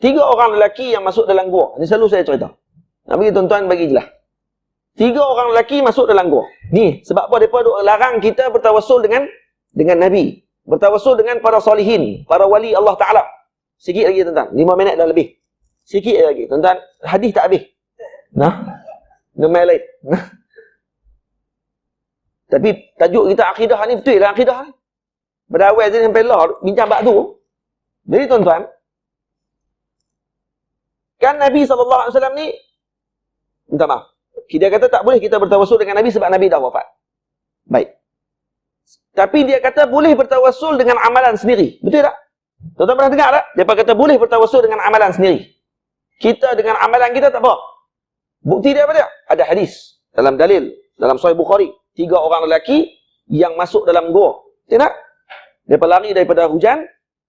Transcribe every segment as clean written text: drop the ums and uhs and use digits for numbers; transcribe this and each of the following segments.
3 orang lelaki yang masuk dalam gua. Ini selalu saya cerita. Nak bagi tuan-tuan bagi jelas. 3 orang lelaki masuk dalam gua. Ni sebab apa depa duk larang kita bertawassul dengan Nabi, bertawassul dengan para solihin, para wali Allah Taala. Sikit lagi tuan-tuan, 5 minit dah lebih. Sikit lagi tuan-tuan, hadis tak habis. Nah. Nama lain. Tapi tajuk kita akidah ni betul lah akidah ni. Pada awal tadi sampai lah bincang bab tu. Jadi tuan-tuan, kan Nabi SAW ni, minta maaf, dia kata tak boleh kita bertawassul dengan Nabi sebab Nabi dah wafat. Baik. Tapi dia kata boleh bertawassul dengan amalan sendiri. Betul tak? Tuan-tuan pernah dengar tak? Dia kata boleh bertawassul dengan amalan sendiri. Kita dengan amalan kita tak apa. Bukti dia apa dia? Ada hadis dalam dalil, dalam Sahih Bukhari. 3 orang lelaki yang masuk dalam gua. Betul tak? Mereka lari daripada hujan.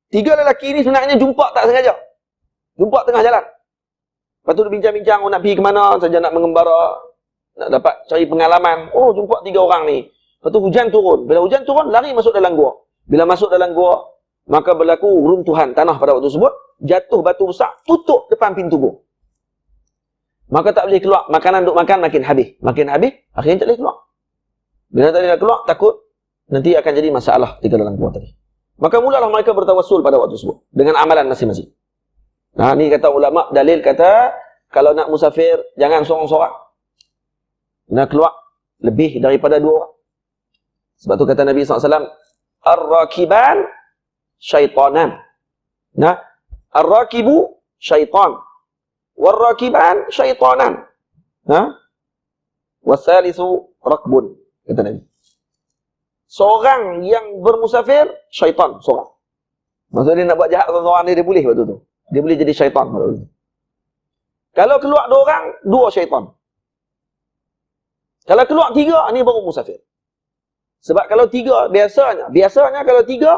3 lelaki ni sebenarnya jumpa tak sengaja. Jumpa tengah jalan. Lepas tu dia bincang-bincang, nak pergi ke mana, saja nak mengembara, nak dapat cari pengalaman. Oh, jumpa 3 orang ni. Lepas tu hujan turun. Bila hujan turun, lari masuk dalam gua. Bila masuk dalam gua, maka berlaku runtuhan tanah pada waktu tersebut. Jatuh batu besar, tutup depan pintu gua. Maka tak boleh keluar. Makanan duk makan makin habis. Makin habis, akhirnya tak boleh keluar. Bila tak boleh keluar, takut nanti akan jadi masalah di dalam gua tadi. Maka mulalah mereka bertawassul pada waktu tersebut. Dengan amalan masing-masing. Nah, ni kata ulama, dalil kata, kalau nak musafir, jangan seorang-seorang. Nak keluar lebih daripada 2 orang. Sebab tu kata Nabi SAW, Ar-rakiban syaitanan. Nah, Ar-rakibu syaitan. War-rakiban syaitanan. Nah, Wasalisu rakbun. Kata Nabi. Seorang yang bermusafir, syaitan seorang. Maksudnya dia nak buat jahat seorang dia boleh waktu tu. Dia boleh jadi syaitan. Kalau keluar 2 orang, 2 syaitan. Kalau keluar 3, ni baru musafir. Sebab kalau 3, biasanya kalau 3,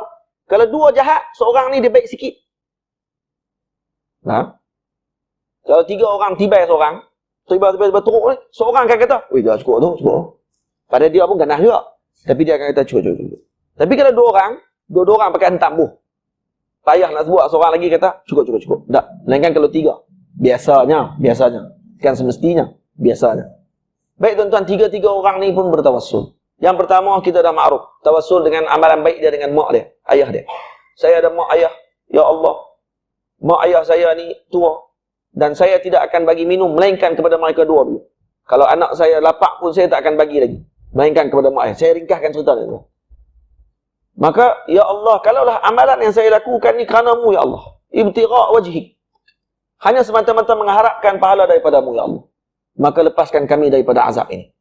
kalau 2 jahat, seorang ni dia baik sikit. Nah. Kalau 3 orang tibai seorang, tiba-tiba teruk ni, seorang akan kata, "Weh, dah cukup tu, cukup." Pada dia pun ganas juga. Tapi dia akan kata cukup. Tapi kalau 2 orang, 2 orang pakai hentam buh. Payah nak sebut, seorang lagi kata cukup. Tak. Melainkan kalau 3. Biasanya. Kan semestinya. Biasanya. Baik tuan-tuan, 3 orang ni pun bertawassul. Yang pertama, kita dah ma'ruf. Tawassul dengan amalan baik dia dengan mak dia, ayah dia. Saya ada mak ayah. Ya Allah, mak ayah saya ni tua. Dan saya tidak akan bagi minum, melainkan kepada mereka 2 dulu. Kalau anak saya lapak pun, saya tak akan bagi lagi. Melainkan kepada mak ayah. Saya ringkaskan cerita ni. Maka, ya Allah, kalaulah amalan yang saya lakukan ni kerana-Mu, ya Allah. Ibtigha' wajhik. Hanya semata-mata mengharapkan pahala daripada-Mu, ya Allah. Maka lepaskan kami daripada azab ini.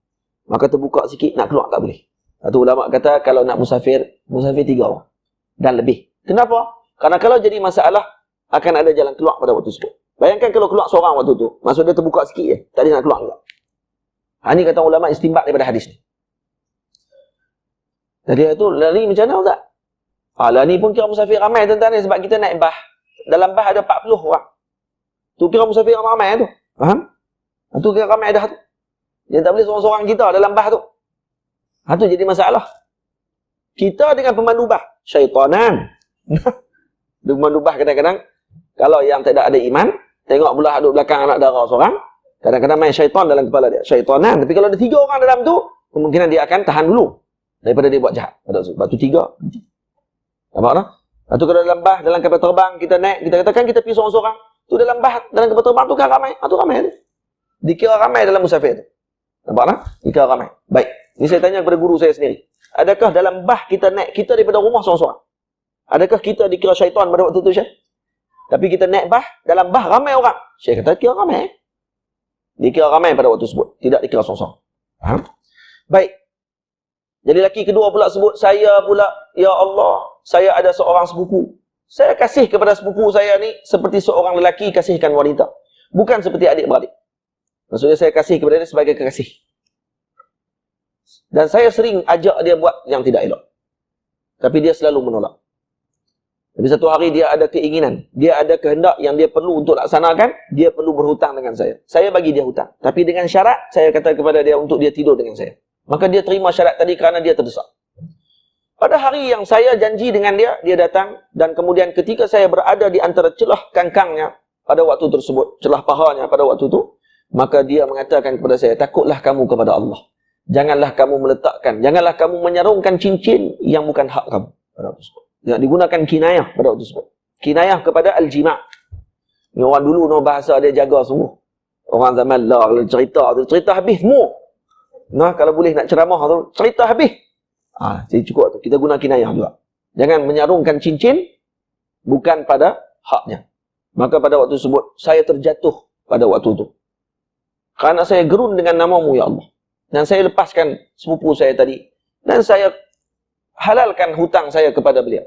Maka terbuka sikit, nak keluar tak boleh. Satu ulama kata, kalau nak musafir 3 orang. Dan lebih. Kenapa? Karena kalau jadi masalah, akan ada jalan keluar pada waktu tersebut. Bayangkan kalau keluar seorang waktu tu, maksud dia terbuka sikit je. Tak ada nak keluar enggak. Ini kata ulama istinbat daripada hadis ni. Jadi itu lari macam mana tak? Lah ni pun kira musafir ramai tuan-tuan ni, sebab kita naik bah. Dalam bah ada 40 orang. Tu kira musafir ramai tu. Faham? Tu kira ramai dah tu. Dia tak boleh seorang-seorang kita dalam bah tu. Tu jadi masalah. Kita dengan pemandu bah, syaitanan. Pemandu bah kadang-kadang, kalau yang tidak ada iman, tengok pula duduk belakang anak dara seorang, kadang-kadang main syaitan dalam kepala dia. Syaitanan. Tapi kalau ada 3 orang dalam tu, kemungkinan dia akan tahan dulu. Daripada dia buat jahat. Sebab tu 3. Nampak tak? Lepas tu kalau dalam bah, dalam kapal terbang, kita naik, kita katakan kita pergi seorang-seorang. Tu dalam bah, dalam kapal terbang tu kan ramai. Tu ramai tu. Dikira ramai dalam musafir tu. Nampak tak? Dikira ramai. Baik. Ini saya tanya kepada guru saya sendiri. Adakah dalam bah kita naik, kita daripada rumah seorang-seorang? Adakah kita dikira syaitan pada waktu tu, Syekh? Tapi kita naik bah, dalam bah ramai orang. Syekh kata, kira ramai. Dikira ramai pada waktu tersebut. Tidak dikira seorang-seorang. Faham? Baik. Jadi lelaki kedua pula sebut, saya pula, ya Allah, saya ada seorang sepupu. Saya kasih kepada sepupu saya ni seperti seorang lelaki kasihkan wanita. Bukan seperti adik-beradik. Maksudnya saya kasih kepada dia sebagai kekasih. Dan saya sering ajak dia buat yang tidak elok. Tapi dia selalu menolak. Tapi satu hari dia ada keinginan, dia ada kehendak yang dia perlu untuk laksanakan, dia perlu berhutang dengan saya. Saya bagi dia hutang. Tapi dengan syarat, saya kata kepada dia untuk dia tidur dengan saya. Maka dia terima syarat tadi kerana dia terdesak. Pada hari yang saya janji dengan dia, dia datang. Dan kemudian ketika saya berada di antara celah kangkangnya, pada waktu tersebut, celah pahanya pada waktu itu, maka dia mengatakan kepada saya, takutlah kamu kepada Allah. Janganlah kamu meletakkan, janganlah kamu menyarungkan cincin yang bukan hak kamu pada waktu tersebut. Yang digunakan kinayah pada waktu tersebut. Kinayah kepada al-jima'. Ni orang dulu no bahasa dia jaga sungguh. Orang zaman lah kalau cerita habis semua. Nah, kalau boleh nak ceramah tu, cerita habis. Jadi cukup tu. Kita guna kinayah juga. Jangan menyarungkan cincin bukan pada haknya. Maka pada waktu tersebut, saya terjatuh pada waktu itu. Kerana saya gerun dengan namamu, ya Allah. Dan saya lepaskan sepupu saya tadi. Dan saya halalkan hutang saya kepada beliau.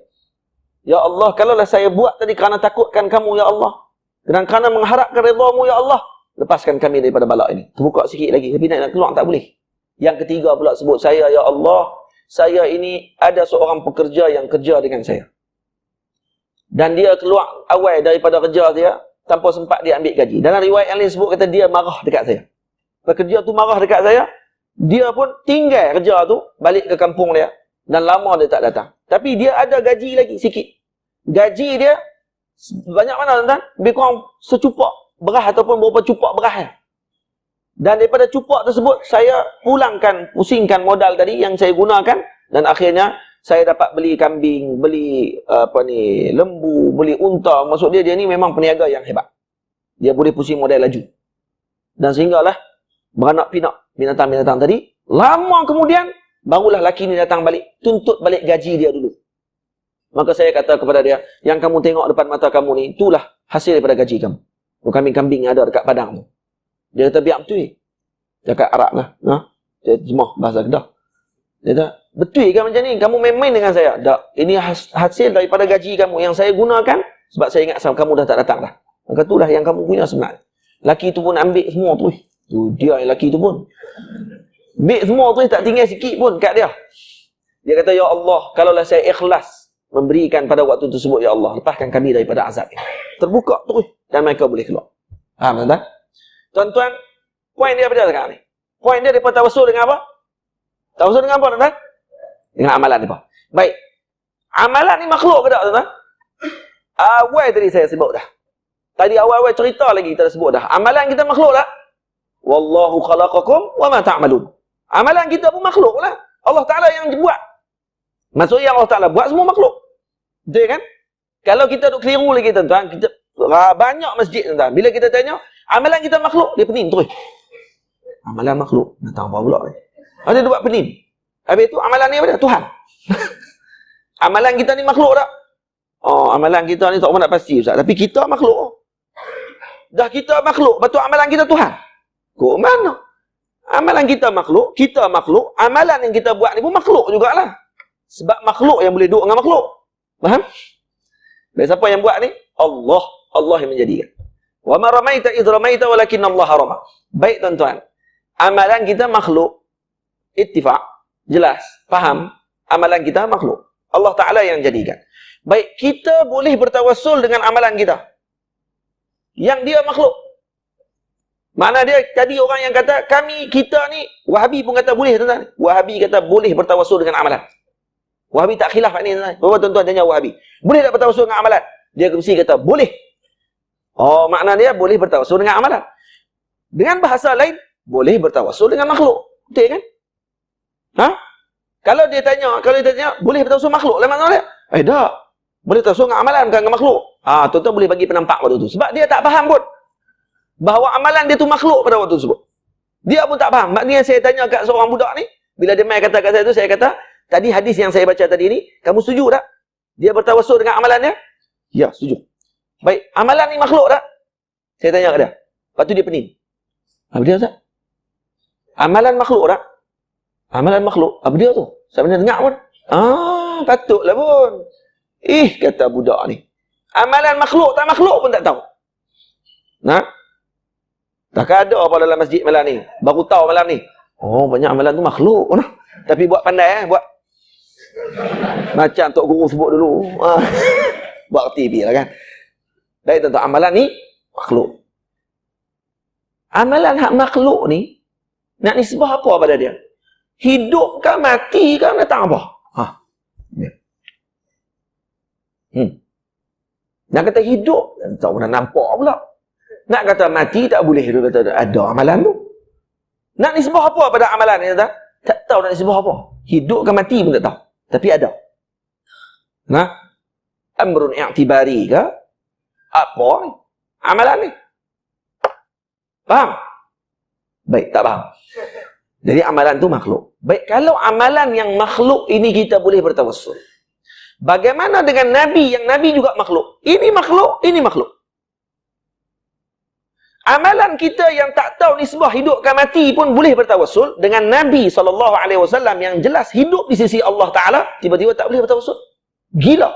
Ya Allah, kalaulah saya buat tadi kerana takutkan kamu, ya Allah. Dan kerana mengharapkan redamu, ya Allah. Lepaskan kami daripada balak ini. Terbuka sikit lagi. Tapi nak keluar tak boleh. Yang ketiga pula sebut saya, ya Allah. Saya ini ada seorang pekerja yang kerja dengan saya. Dan dia keluar awal daripada kerja dia tanpa sempat dia ambil gaji. Dalam riwayat yang lain sebut kata dia marah dekat saya. Pekerja tu marah dekat saya. Dia pun tinggal kerja tu balik ke kampung dia. Dan lama dia tak datang. Tapi dia ada gaji lagi sikit. Gaji dia banyak mana tuan-tuan? Lebih kurang secupak beras ataupun beberapa cupak beras. Dan daripada cupak tersebut saya pusingkan modal tadi yang saya gunakan. Dan akhirnya saya dapat beli kambing, beli lembu, beli unta. Maksud dia ni memang peniaga yang hebat. Dia boleh pusing modal laju. Dan sehinggalah beranak pinak binatang-binatang tadi. Lama kemudian barulah laki ni datang balik, tuntut balik gaji dia dulu. Maka saya kata kepada dia, yang kamu tengok depan mata kamu ni, itulah hasil daripada gaji kamu. Kambing-kambing yang ada dekat padang tu. Dia kata, biar betul. Cakap Arab lah. Dia terjemah bahasa Kedah. Dia kata, betul kan macam ni? Kamu main-main dengan saya? Tak. Ini hasil daripada gaji kamu yang saya gunakan, sebab saya ingat kamu dah tak datang dah. Maka itulah yang kamu punya sebenarnya. Laki tu pun ambil semua tu. Dia yang laki tu pun. Ambil semua tu, tak tinggal sikit pun kat dia. Dia kata, ya Allah, kalaulah saya ikhlas memberikan pada waktu tersebut, ya Allah, lepaskan kami daripada azab ini. Terbuka terus dan mereka boleh keluar. Faham tuan-tuan? Tuan-tuan, poin dia apa sekarang ni? Poin dia daripada tawassul dengan apa? Tawassul dengan apa tuan-tuan? Dengan amalan apa? Baik. Amalan ni makhluk ke tak tuan-tuan? Awal tadi saya sebut dah. Tadi awal-awal cerita lagi kita dah sebut dah. Amalan kita makhluk tak? Wallahu khalaqakum wa ma ta'malun. Amalan kita pun makhluk lah. Allah Ta'ala yang buat. Maksudnya Allah Ta'ala buat semua makhluk. Betul kan? Kalau kita duk keliru lagi tuan-tuan, kita banyak masjid tuan-tuan. Bila kita tanya, amalan kita makhluk, dia pening terus. Amalan makhluk. Datang apa pula ni? Dia buat pening. Habis itu amalan ni apa dia? Tuhan. Amalan kita ni makhluk tak? Amalan kita ni tak orang nak pasti Ustaz. Tapi kita makhluk. Dah kita makhluk, betul amalan kita Tuhan. Kok mana? Amalan kita makhluk, amalan yang kita buat ni pun makhluk jugalah. Sebab makhluk yang boleh duduk dengan makhluk. Faham? Dan siapa yang buat ni? Allah. Allah yang menjadikan. Wa ma ramaita idh ramaita walakinna Allah rama. Baik tuan-tuan. Amalan kita makhluk. Ittifaq. Jelas. Faham? Amalan kita makhluk. Allah Ta'ala yang jadikan. Baik, kita boleh bertawassul dengan amalan kita. Yang dia makhluk. Mana dia tadi orang yang kata kita ni, Wahabi pun kata boleh tuan-tuan. Wahabi kata boleh bertawassul dengan amalan. Wahabi tak khilaf ni tuan-tuan. Bawa tuan-tuan tanya Wahabi. Boleh tak bertawassul dengan amalan? Dia mesti kata boleh. Makna dia boleh bertawassul dengan amalan. Dengan bahasa lain, boleh bertawassul dengan makhluk. Betul kan? Kalau dia tanya, boleh bertawassul makhluk lah makna dia? Tak. Boleh bertawassul dengan amalan bukan dengan makhluk. Tuan-tuan boleh bagi penampak waktu tu. Sebab dia tak faham pun bahawa amalan dia tu makhluk pada waktu tersebut. Dia pun tak faham. Maknanya saya tanya kat seorang budak ni, bila dia mai kata kat saya tu, saya kata, tadi hadis yang saya baca tadi ni, kamu setuju tak? Dia bertawassul dengan amalan dia? Ya, setuju. Baik, amalan ni makhluk tak? Saya tanya kat dia. Lepas tu dia pening. Apa dia Ustaz? Amalan makhluk tak? Amalan makhluk. Apa dia tu? Saya pernah dengar pun. Patutlah pun. Kata budak ni. Amalan makhluk tak makhluk pun tak tahu. Tak ada apa dalam masjid malam ni. Baru tahu malam ni. Banyak amalan tu makhluk. Tapi buat pandai. Buat macam Tok Guru sebut dulu. Buat TV lah kan. Baik tuan-tuan, amalan ni makhluk. Amalan hak makhluk ni, nak nisbah apa pada dia? Hidup kan, mati kan, datang apa? Nak kata hidup, tak pernah nampak pula. Nak kata mati tak boleh, dia kata ada amalan tu. Nak nisbah apa pada amalan ni? Tak tahu nak nisbah apa. Hidup ke mati pun tak tahu. Tapi ada. Nah, amrun i'tibari ke? Apa amalan ni? Faham? Baik, tak faham. Jadi amalan tu makhluk. Baik, kalau amalan yang makhluk ini kita boleh bertawassul. Bagaimana dengan Nabi yang Nabi juga makhluk? Ini makhluk, ini makhluk. Amalan kita yang tak tahu nisbah hidup ke mati pun boleh bertawassul dengan Nabi SAW yang jelas hidup di sisi Allah Ta'ala, tiba-tiba tak boleh bertawassul. Gila.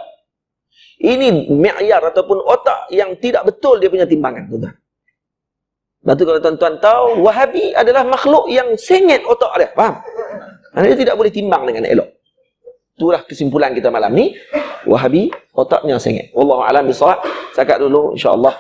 Ini mi'yar ataupun otak yang tidak betul dia punya timbangan. Tuan-tuan. Lepas tu kalau tuan-tuan tahu, Wahabi adalah makhluk yang sengit otak dia. Faham? Dia tidak boleh timbang dengan elok. Itulah kesimpulan kita malam ni. Wahabi, otaknya sengit. Wallahu'alam bisawab. Sakat dulu, insyaAllah.